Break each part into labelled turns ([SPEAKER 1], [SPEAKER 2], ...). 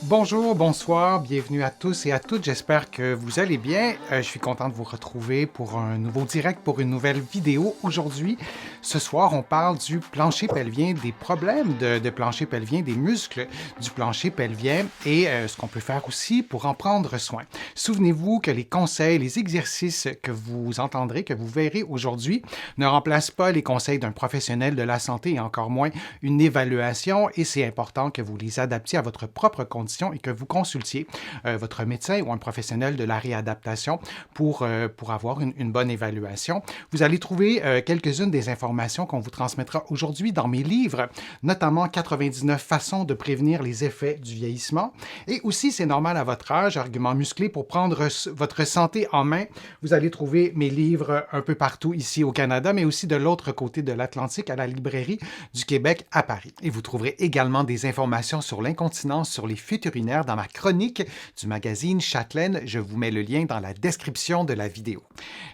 [SPEAKER 1] Bonjour, bonsoir, bienvenue à tous et à toutes. J'espère que vous allez bien. Je suis content de vous retrouver pour un nouveau direct, pour une nouvelle vidéo. Aujourd'hui, ce soir, on parle du plancher pelvien, des problèmes de plancher pelvien, des muscles du plancher pelvien et ce qu'on peut faire aussi pour en prendre soin. Souvenez-vous que les conseils, les exercices que vous entendrez, que vous verrez aujourd'hui, ne remplacent pas les conseils d'un professionnel de la santé et encore moins une évaluation. Et c'est important que vous les adaptiez à votre propre condition et que vous consultiez votre médecin ou un professionnel de la réadaptation pour avoir une bonne évaluation. Vous allez trouver quelques-unes des informations qu'on vous transmettra aujourd'hui dans mes livres, notamment 99 façons de prévenir les effets du vieillissement. Et aussi, c'est normal à votre âge, argument musclé pour prendre votre santé en main. Vous allez trouver mes livres un peu partout ici au Canada, mais aussi de l'autre côté de l'Atlantique à la librairie du Québec à Paris. Et vous trouverez également des informations sur l'incontinence, sur les fuites urinaires dans ma chronique du magazine Châtelaine. Je vous mets le lien dans la description de la vidéo.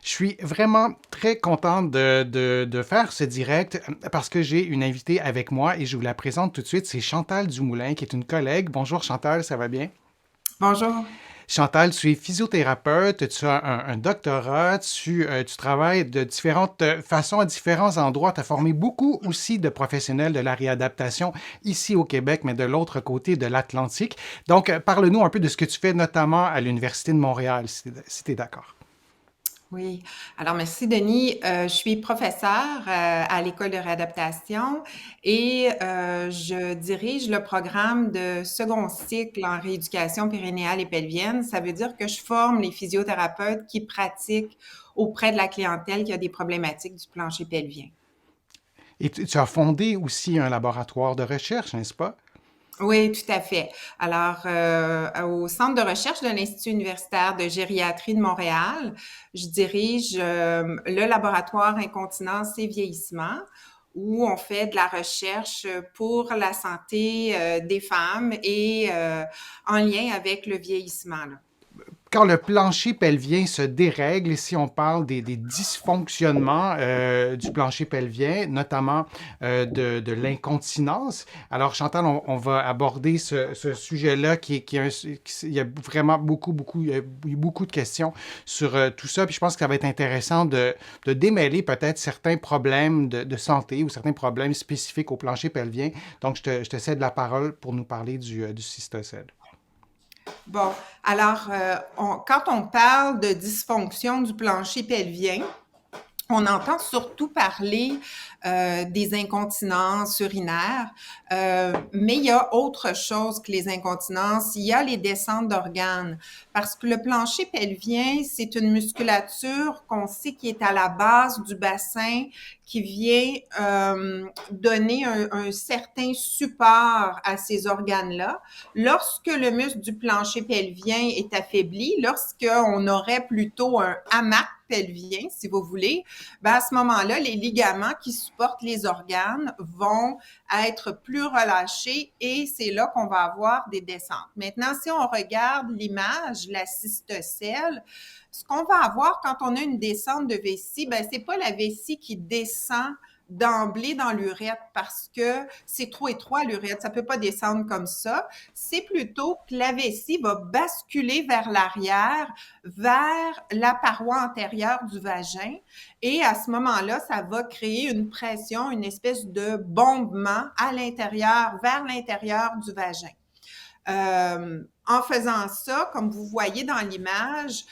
[SPEAKER 1] Je suis vraiment très content de faire ce direct parce que j'ai une invitée avec moi et je vous la présente tout de suite. C'est Chantal Dumoulin qui est une collègue. Bonjour Chantal, ça va bien?
[SPEAKER 2] Bonjour.
[SPEAKER 1] Chantal, tu es physiothérapeute, tu as un doctorat, tu travailles de différentes façons à différents endroits. Tu as formé beaucoup aussi de professionnels de la réadaptation ici au Québec, mais de l'autre côté de l'Atlantique. Donc, parle-nous un peu de ce que tu fais, notamment à l'Université de Montréal, si tu es d'accord.
[SPEAKER 2] Oui. Alors, merci, Denis. Je suis professeure à l'École de réadaptation et je dirige le programme de second cycle en rééducation périnéale et pelvienne. Ça veut dire que je forme les physiothérapeutes qui pratiquent auprès de la clientèle qui a des problématiques du plancher pelvien.
[SPEAKER 1] Et tu as fondé aussi un laboratoire de recherche, n'est-ce pas?
[SPEAKER 2] Oui, tout à fait. Alors, au centre de recherche de l'Institut universitaire de gériatrie de Montréal, je dirige le laboratoire incontinence et vieillissement, où on fait de la recherche pour la santé des femmes et en lien avec le vieillissement, là.
[SPEAKER 1] Quand le plancher pelvien se dérègle, si on parle des dysfonctionnements du plancher pelvien, notamment de l'incontinence, alors Chantal, on va aborder ce sujet-là il y a vraiment il y a eu beaucoup de questions sur tout ça, puis je pense que ça va être intéressant de démêler peut-être certains problèmes de santé ou certains problèmes spécifiques au plancher pelvien. Donc, je te cède la parole pour nous parler du cystocèle.
[SPEAKER 2] Bon, alors, quand on parle de dysfonction du plancher pelvien, on entend surtout parler des incontinences urinaires, mais il y a autre chose que les incontinences. Il y a les descentes d'organes, parce que le plancher pelvien, c'est une musculature qu'on sait qui est à la base du bassin, qui vient donner un certain support à ces organes-là. Lorsque le muscle du plancher pelvien est affaibli, lorsqu'on aurait plutôt un hamac pelvien, si vous voulez, ben à ce moment-là, les ligaments qui supportent les organes vont être plus relâchés et c'est là qu'on va avoir des descentes. Maintenant, si on regarde l'image, la cystocèle, ce qu'on va avoir quand on a une descente de vessie, ben c'est pas la vessie qui descend d'emblée dans l'urètre parce que c'est trop étroit l'urètre, ça peut pas descendre comme ça. C'est plutôt que la vessie va basculer vers l'arrière, vers la paroi antérieure du vagin et à ce moment-là, ça va créer une pression, une espèce de bombement à l'intérieur, vers l'intérieur du vagin. En faisant ça, comme vous voyez dans l'image,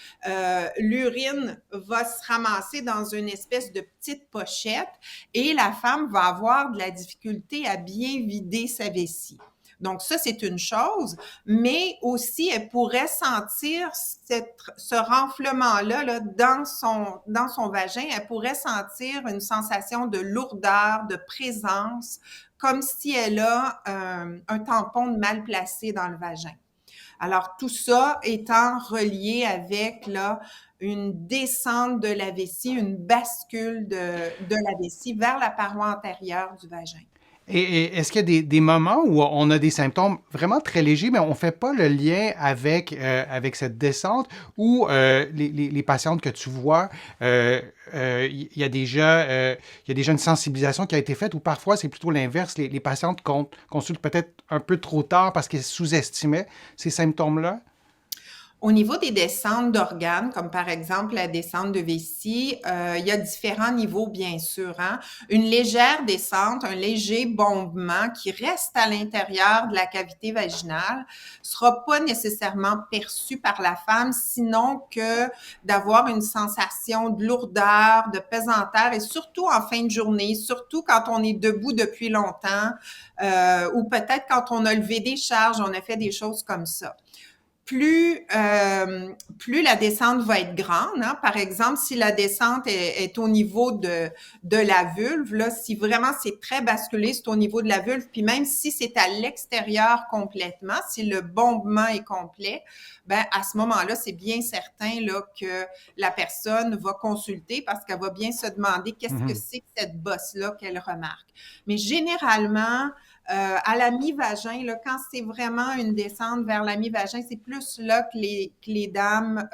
[SPEAKER 2] l'urine va se ramasser dans une espèce de petite pochette et la femme va avoir de la difficulté à bien vider sa vessie. Donc ça, c'est une chose, mais aussi, elle pourrait sentir ce renflement-là là, dans son vagin. Elle pourrait sentir une sensation de lourdeur, de présence, comme si elle a un tampon mal placé dans le vagin. Alors, tout ça étant relié avec là, une descente de la vessie, une bascule de la vessie vers la paroi antérieure du vagin.
[SPEAKER 1] Et est-ce qu'il y a des moments où on a des symptômes vraiment très légers, mais on ne fait pas le lien avec cette descente ou les patientes que tu vois, il y a il y a déjà une sensibilisation qui a été faite ou parfois c'est plutôt l'inverse, les patientes consultent peut-être un peu trop tard parce qu'elles sous-estimaient ces symptômes-là?
[SPEAKER 2] Au niveau des descentes d'organes, comme par exemple la descente de vessie, il y a différents niveaux, bien sûr, hein. Une légère descente, un léger bombement qui reste à l'intérieur de la cavité vaginale sera pas nécessairement perçu par la femme, sinon que d'avoir une sensation de lourdeur, de pesanteur et surtout en fin de journée, surtout quand on est debout depuis longtemps, ou peut-être quand on a levé des charges, on a fait des choses comme ça. Plus la descente va être grande, hein. Par exemple, si la descente est au niveau de la vulve, là, si vraiment c'est très basculé, c'est au niveau de la vulve, puis même si c'est à l'extérieur complètement, si le bombement est complet, ben à ce moment-là, c'est bien certain là, que la personne va consulter parce qu'elle va bien se demander qu'est-ce que
[SPEAKER 1] Mhm.
[SPEAKER 2] c'est que cette bosse-là qu'elle remarque. Mais généralement, à la mi-vagin, là, quand c'est vraiment une descente vers la mi-vagin, c'est plus là que les dames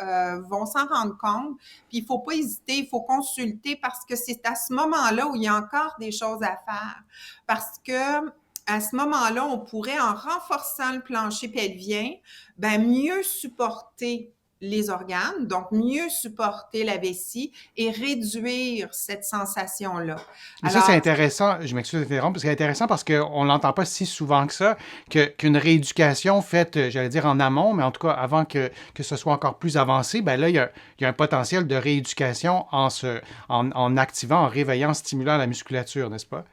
[SPEAKER 2] vont s'en rendre compte. Puis il faut pas hésiter, il faut consulter parce que c'est à ce moment-là où il y a encore des choses à faire. Parce que à ce moment-là, on pourrait, en renforçant le plancher pelvien, ben mieux supporter les organes, donc mieux supporter la vessie et réduire cette sensation-là.
[SPEAKER 1] Mais ça, c'est
[SPEAKER 2] Alors,
[SPEAKER 1] intéressant. Je m'excuse d'interrompre, parce que c'est intéressant parce qu'on ne l'entend pas si souvent que ça, qu'une rééducation faite, j'allais dire en amont, mais en tout cas avant que ce soit encore plus avancé, ben là, il y a un potentiel de rééducation en activant, en réveillant, en stimulant la musculature, n'est-ce pas?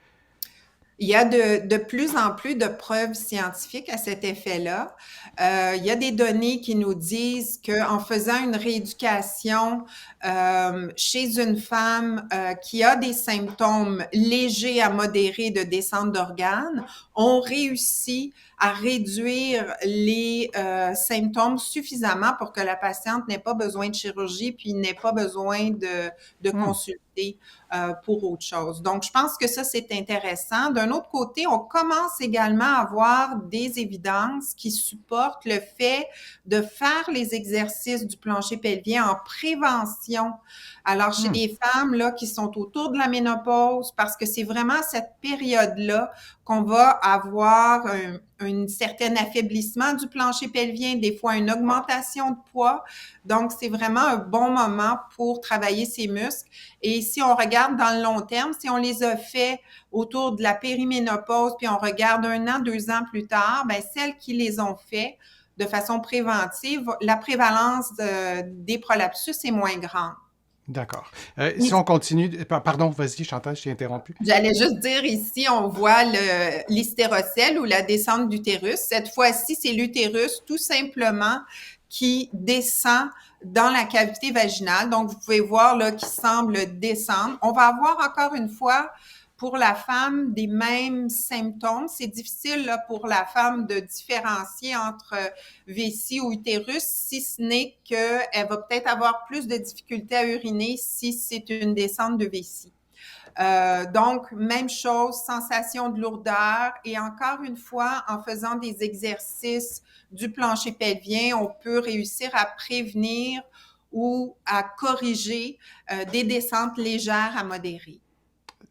[SPEAKER 2] il y a de plus en plus de preuves scientifiques à cet effet-là. Il y a des données qui nous disent qu'en faisant une rééducation chez une femme qui a des symptômes légers à modérés de descente d'organes, on réussit à réduire les symptômes suffisamment pour que la patiente n'ait pas besoin de chirurgie puis n'ait pas besoin de
[SPEAKER 1] Hmm.
[SPEAKER 2] consulter pour autre chose. Donc, je pense que ça, c'est intéressant. D'un autre côté, on commence également à avoir des évidences qui supportent le fait de faire les exercices du plancher pelvien en prévention. Alors, chez
[SPEAKER 1] Hmm.
[SPEAKER 2] des femmes là, qui sont autour de la ménopause, parce que c'est vraiment à cette période-là qu'on va avoir un certain affaiblissement du plancher pelvien, des fois une augmentation de poids. Donc, c'est vraiment un bon moment pour travailler ces muscles. Et si on regarde dans le long terme, si on les a fait autour de la périménopause, puis on regarde 1 an, 2 ans plus tard, ben celles qui les ont fait de façon préventive, la prévalence des prolapsus est moins grande.
[SPEAKER 1] D'accord. Si on continue, pardon, vas-y, Chantal, je t'ai interrompu.
[SPEAKER 2] J'allais juste dire ici, on voit l'hystérocèle ou la descente d'utérus. Cette fois-ci, c'est l'utérus tout simplement qui descend dans la cavité vaginale. Donc, vous pouvez voir là qui semble descendre. On va avoir encore une fois pour la femme des mêmes symptômes. C'est difficile là, pour la femme de différencier entre vessie ou utérus, si ce n'est qu'elle va peut-être avoir plus de difficultés à uriner si c'est une descente de vessie. Donc, même chose, sensation de lourdeur. Et encore une fois, en faisant des exercices du plancher pelvien, on peut réussir à prévenir ou à corriger des descentes légères à modérées.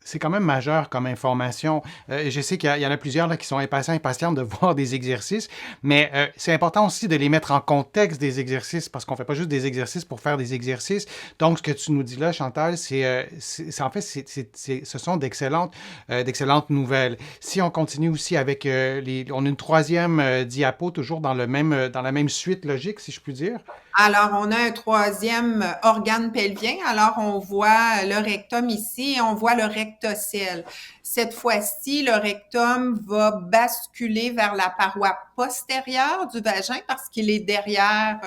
[SPEAKER 1] C'est quand même majeur comme information. Je sais qu'il y en a plusieurs là, qui sont impatients et patientes de voir des exercices, mais c'est important aussi de les mettre en contexte des exercices parce qu'on ne fait pas juste des exercices pour faire des exercices. Donc, ce que tu nous dis là, Chantal, en fait, ce sont d'excellentes nouvelles. Si on continue aussi avec on a une troisième diapo, toujours dans la même suite logique, si je puis dire.
[SPEAKER 2] Alors, on a un troisième organe pelvien. Alors, on voit le rectum ici et on voit le rectocèle. Cette fois-ci, le rectum va basculer vers la paroi postérieure du vagin parce qu'il est derrière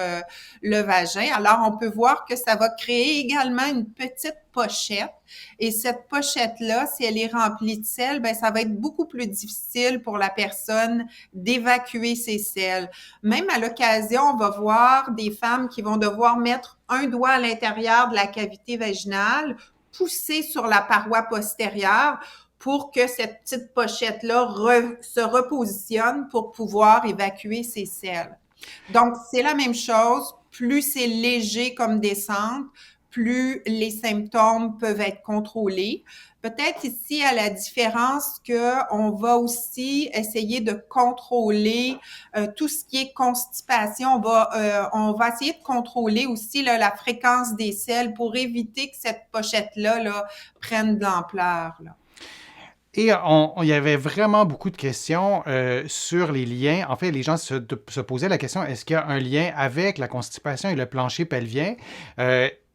[SPEAKER 2] le vagin. Alors, on peut voir que ça va créer également une petite pochette. Et cette pochette-là, si elle est remplie de sel, ben ça va être beaucoup plus difficile pour la personne d'évacuer ses selles. Même à l'occasion, on va voir des femmes qui vont devoir mettre un doigt à l'intérieur de la cavité vaginale, pousser sur la paroi postérieure pour que cette petite pochette-là se repositionne pour pouvoir évacuer ces selles. Donc, c'est la même chose. Plus c'est léger comme descente, plus les symptômes peuvent être contrôlés. Peut-être ici, à la différence qu'on va aussi essayer de contrôler tout ce qui est constipation. On va essayer de contrôler aussi là, la fréquence des selles pour éviter que cette pochette-là là, prenne de l'ampleur. Là.
[SPEAKER 1] Et il y avait vraiment beaucoup de questions sur les liens. En fait, les gens se posaient la question, est-ce qu'il y a un lien avec la constipation et le plancher pelvien?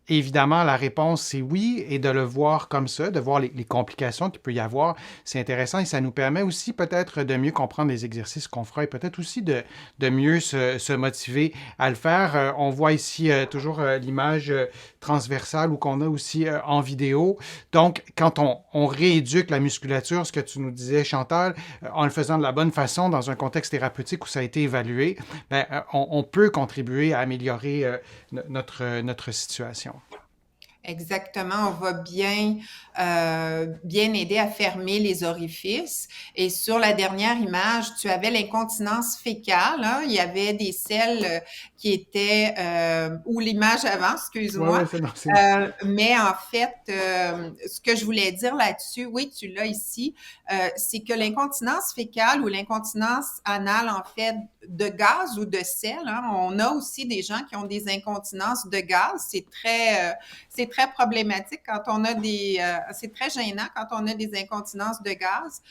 [SPEAKER 1] Évidemment, la réponse, c'est oui, et de le voir comme ça, de voir les complications qu'il peut y avoir, c'est intéressant et ça nous permet aussi peut-être de mieux comprendre les exercices qu'on fera et peut-être aussi de mieux se motiver à le faire. On voit ici toujours l'image transversale ou qu'on a aussi en vidéo. Donc, quand on rééduque la musculature, ce que tu nous disais, Chantal, en le faisant de la bonne façon dans un contexte thérapeutique où ça a été évalué, ben, on peut contribuer à améliorer notre situation.
[SPEAKER 2] Exactement, on va bien aider à fermer les orifices. Et sur la dernière image, tu avais l'incontinence fécale. Hein? Il y avait des selles qui étaient, ou l'image avant,
[SPEAKER 1] Ouais, ouais,
[SPEAKER 2] excuse-moi.
[SPEAKER 1] c'est bon.
[SPEAKER 2] Mais en fait, ce que je voulais dire là-dessus, oui, tu l'as ici, c'est que l'incontinence fécale ou l'incontinence anale, en fait, de gaz ou de sel, hein, on a aussi des gens qui ont des incontinences de gaz. C'est très problématique quand on a c'est très gênant quand on a des incontinences de gaz.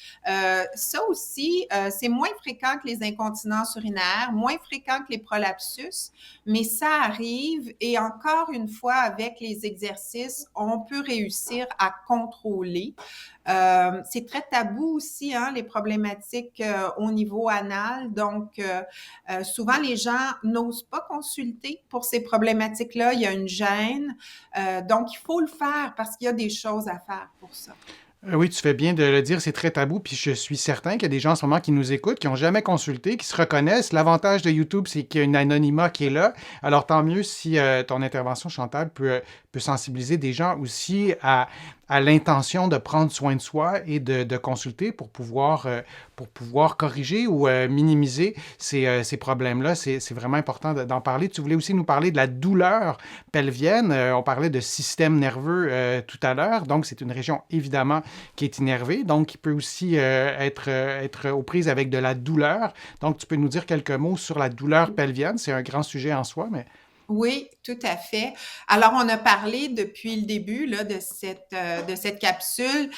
[SPEAKER 2] Ça aussi, c'est moins fréquent que les incontinences urinaires, moins fréquent que les prolapsus, mais ça arrive et encore une fois, avec les exercices, on peut réussir à contrôler. C'est très tabou aussi, hein, les problématiques au niveau anal. Donc, souvent, les gens n'osent pas consulter pour ces problématiques-là. Il y a une gêne. Donc, il faut le faire parce qu'il y a des choses à faire pour ça.
[SPEAKER 1] Oui, tu fais bien de le dire, c'est très tabou, puis je suis certain qu'il y a des gens en ce moment qui nous écoutent, qui n'ont jamais consulté, qui se reconnaissent. L'avantage de YouTube, c'est qu'il y a une anonymat qui est là. Alors, tant mieux si ton intervention, Chantal, peut sensibiliser des gens aussi à l'intention de prendre soin de soi et de consulter pour pouvoir corriger ou minimiser ces problèmes-là. C'est vraiment important d'en parler. Tu voulais aussi nous parler de la douleur pelvienne. On parlait de système nerveux tout à l'heure. Donc, c'est une région, évidemment, qui est innervée, donc qui peut aussi être aux prises avec de la douleur. Donc, tu peux nous dire quelques mots sur la douleur pelvienne. C'est un grand sujet en soi, mais...
[SPEAKER 2] Oui, tout à fait. Alors, on a parlé depuis le début là, de cette capsule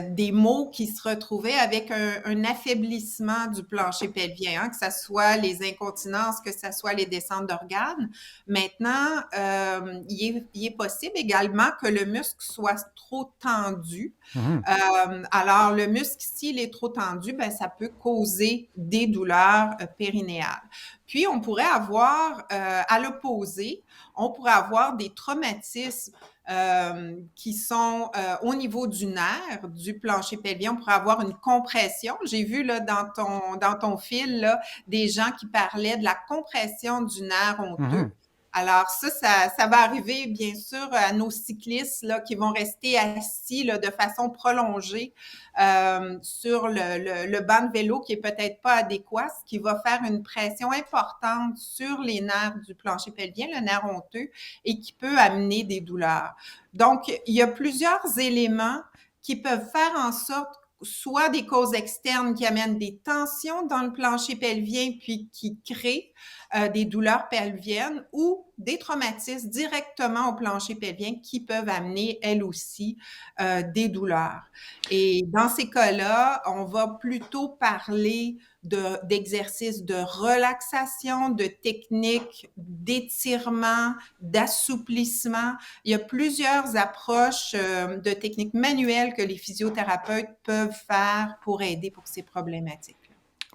[SPEAKER 2] des mots qui se retrouvaient avec un affaiblissement du plancher pelvien, hein, que ce soit les incontinences, que ce soit les descentes d'organes. Maintenant, il est possible également que le muscle soit trop tendu.
[SPEAKER 1] Mhm.
[SPEAKER 2] Alors, le muscle, s'il est trop tendu, ben, ça peut causer des douleurs périnéales. Puis, on pourrait avoir, à l'opposé, on pourrait avoir des traumatismes qui sont au niveau du nerf, du plancher pelvien. On pourrait avoir une compression. J'ai vu là, dans ton fil là, des gens qui parlaient de la compression du nerf honteux.
[SPEAKER 1] Mhm.
[SPEAKER 2] Alors ça va arriver bien sûr à nos cyclistes là, qui vont rester assis là, de façon prolongée sur le banc de vélo qui est peut-être pas adéquat, ce qui va faire une pression importante sur les nerfs du plancher pelvien, le nerf honteux, et qui peut amener des douleurs. Donc, il y a plusieurs éléments qui peuvent faire en sorte soit des causes externes qui amènent des tensions dans le plancher pelvien puis qui créent des douleurs pelviennes ou des traumatismes directement au plancher pelvien qui peuvent amener, elles aussi, des douleurs. Et dans ces cas-là, on va plutôt parler d'exercices de relaxation, de techniques d'étirement, d'assouplissement. Il y a plusieurs approches de techniques manuelles que les physiothérapeutes peuvent faire pour aider pour ces problématiques.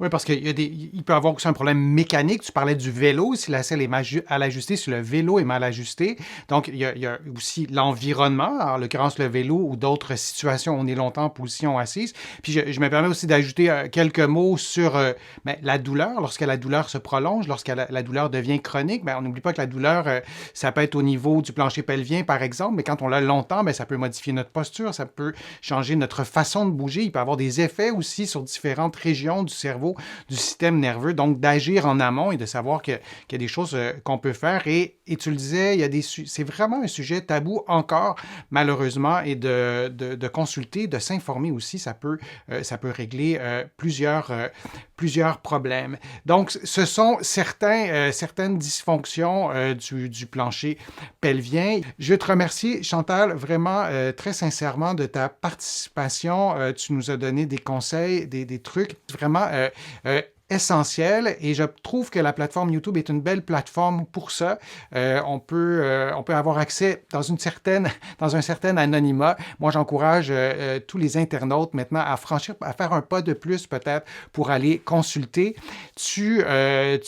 [SPEAKER 1] Oui, parce il peut y avoir aussi un problème mécanique. Tu parlais du vélo. Si la selle est mal ajustée, si le vélo est mal ajusté. Donc, il y a aussi l'environnement, en l'occurrence le vélo ou d'autres situations où on est longtemps en position assise. Puis, je me permets aussi d'ajouter quelques mots sur la douleur. Lorsque la douleur se prolonge, lorsque la douleur devient chronique, on n'oublie pas que la douleur, ça peut être au niveau du plancher pelvien, par exemple, mais quand on l'a longtemps, ça peut modifier notre posture, ça peut changer notre façon de bouger. Il peut avoir des effets aussi sur différentes régions du cerveau, du système nerveux. Donc, d'agir en amont et de savoir qu'il y a des choses qu'on peut faire. Et tu le disais, c'est vraiment un sujet tabou encore, malheureusement, et de consulter, de s'informer aussi, ça peut régler plusieurs problèmes. Donc, ce sont certaines dysfonctions du plancher pelvien. Je te remercie, Chantal, vraiment très sincèrement de ta participation. Tu nous as donné des conseils, des trucs vraiment essentiel et je trouve que la plateforme YouTube est une belle plateforme pour ça. On peut avoir accès dans un certain anonymat. Moi, j'encourage tous les internautes maintenant à faire un pas de plus peut-être pour aller consulter. Tu es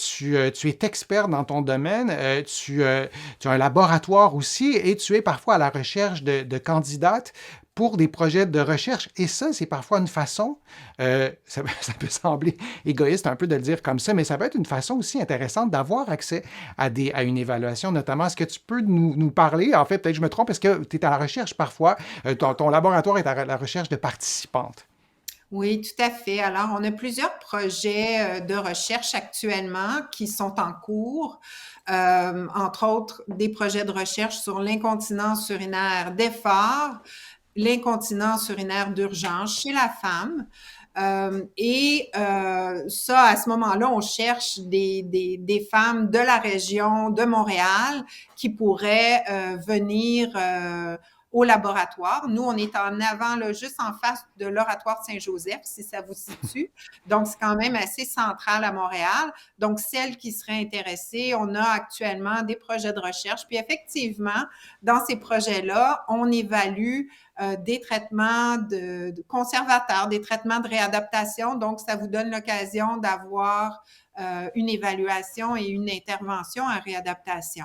[SPEAKER 1] expert dans ton domaine, tu as un laboratoire aussi et tu es parfois à la recherche de candidates pour des projets de recherche. Et ça, c'est parfois une façon, ça peut sembler égoïste un peu de le dire comme ça, mais ça peut être une façon aussi intéressante d'avoir accès à une évaluation, notamment. Est-ce que tu peux nous parler, en fait, peut-être que je me trompe, est-ce que tu es à la recherche parfois, ton laboratoire est à la recherche de participantes?
[SPEAKER 2] Oui, tout à fait. Alors, on a plusieurs projets de recherche actuellement qui sont en cours, entre autres des projets de recherche sur l'incontinence urinaire d'effort, l'incontinence urinaire d'urgence chez la femme. Ça, à ce moment-là, on cherche des femmes de la région de Montréal qui pourraient venir au laboratoire. Nous, on est en avant, là, juste en face de l'Oratoire Saint-Joseph, si ça vous situe. Donc, c'est quand même assez central à Montréal. Donc, celles qui seraient intéressées, on a actuellement des projets de recherche. Puis, effectivement, dans ces projets-là, on évalue des traitements de conservateurs, des traitements de réadaptation. Donc, ça vous donne l'occasion d'avoir une évaluation et une intervention en réadaptation.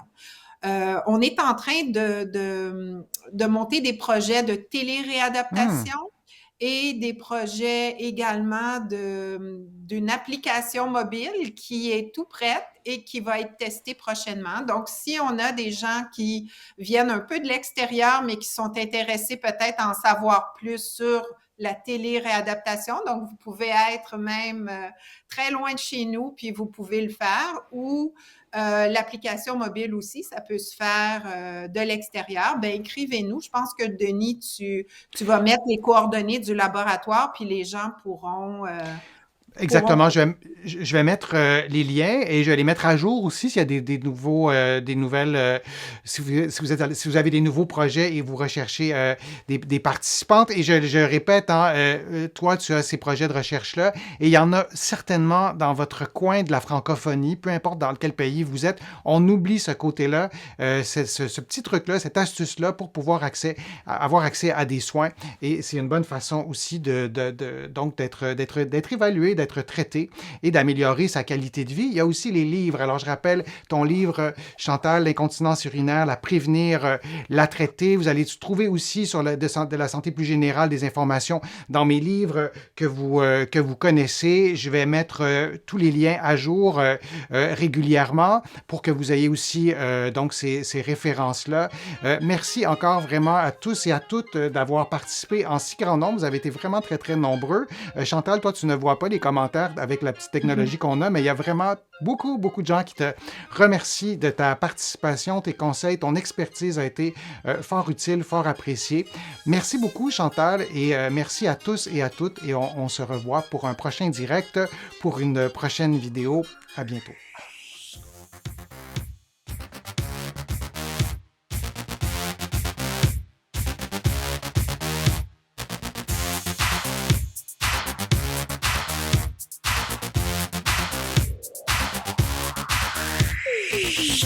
[SPEAKER 2] On est en train de monter des projets de télé-réadaptation et des projets également d'une application mobile qui est tout prête et qui va être testée prochainement. Donc, si on a des gens qui viennent un peu de l'extérieur, mais qui sont intéressés peut-être à en savoir plus sur la télé-réadaptation, donc vous pouvez être même très loin de chez nous, puis vous pouvez le faire, ou l'application mobile aussi, ça peut se faire de l'extérieur. Bien, écrivez-nous. Je pense que, Denis, tu vas mettre les coordonnées du laboratoire, puis les gens pourront...
[SPEAKER 1] Exactement. Je vais mettre les liens et je vais les mettre à jour aussi s'il y a des nouvelles. Si vous avez des nouveaux projets et vous recherchez des participantes. Et je répète, toi, tu as ces projets de recherche-là et il y en a certainement dans votre coin de la francophonie, peu importe dans quel pays vous êtes. On oublie ce côté-là, ce petit truc-là, cette astuce-là pour pouvoir avoir accès à des soins. Et c'est une bonne façon aussi donc d'être évalué, d'être traité et d'améliorer sa qualité de vie. Il y a aussi les livres. Alors, je rappelle ton livre, Chantal, l'incontinence urinaire, la prévenir, la traiter. Vous allez trouver aussi sur de la santé plus générale des informations dans mes livres que vous connaissez. Je vais mettre tous les liens à jour régulièrement pour que vous ayez aussi donc ces références-là. Merci encore vraiment à tous et à toutes d'avoir participé en si grand nombre. Vous avez été vraiment très, très nombreux. Chantal, toi, tu ne vois pas les commentaires avec la petite technologie qu'on a, mais il y a vraiment beaucoup, beaucoup de gens qui te remercient de ta participation, tes conseils, ton expertise a été fort utile, fort appréciée. Merci beaucoup, Chantal, et merci à tous et à toutes, et on se revoit pour un prochain direct, pour une prochaine vidéo. À bientôt. Shh.